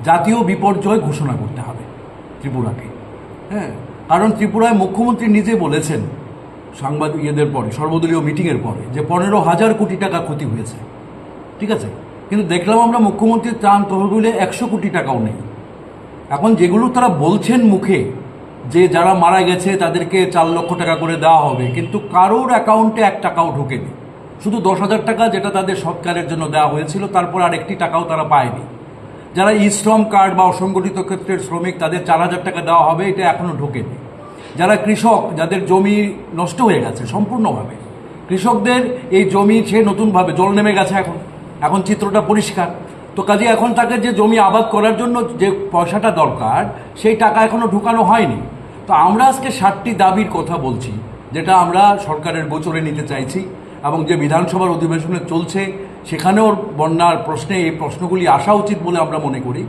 জাতীয় বিপর্যয় ঘোষণা করতে হবে ত্রিপুরাকে। হ্যাঁ, কারণ ত্রিপুরায় মুখ্যমন্ত্রী নিজে বলেছেন সাংবাদিকদের পরে, সর্বদলীয় মিটিংয়ের পরে, যে 15,000 কোটি টাকা ক্ষতি হয়েছে। ঠিক আছে, কিন্তু দেখলাম আমরা মুখ্যমন্ত্রীর ত্রাণ তহবিলে 100 কোটি টাকাও নেই। এখন যেগুলো তারা বলছেন মুখে যে যারা মারা গেছে তাদেরকে 4 লক্ষ টাকা করে দেওয়া হবে, কিন্তু কারোর অ্যাকাউন্টে 1 টাকাও ঢোকেনি। শুধু 10,000 টাকা যেটা তাদের সৎকারের জন্য দেওয়া হয়েছিল, তারপর আর 1টি টাকাও তারা পায়নি। যারা ই শ্রম কার্ড বা অসংগঠিত ক্ষেত্রের শ্রমিক, তাদের 4,000 টাকা দেওয়া হবে, এটা এখনও ঢোকেনি। যারা কৃষক, যাদের জমি নষ্ট হয়ে গেছে সম্পূর্ণভাবে, কৃষকদের এই জমি সে নতুনভাবে জল নেমে গেছে, এখন চিত্রটা পরিষ্কার। তো কাজে এখন তাকে যে জমি আবাদ করার জন্য যে পয়সাটা দরকার, সেই টাকা এখনও ঢোকানো হয়নি। তো আমরা আজকে 7টি দাবির কথা বলছি, যেটা আমরা সরকারের গোচরে নিতে চাইছি, এবং যে বিধানসভার অধিবেশনে চলছে সেখানেও বন্যার প্রশ্নে এই প্রশ্নগুলি আসা উচিত বলে আমরা মনে করি।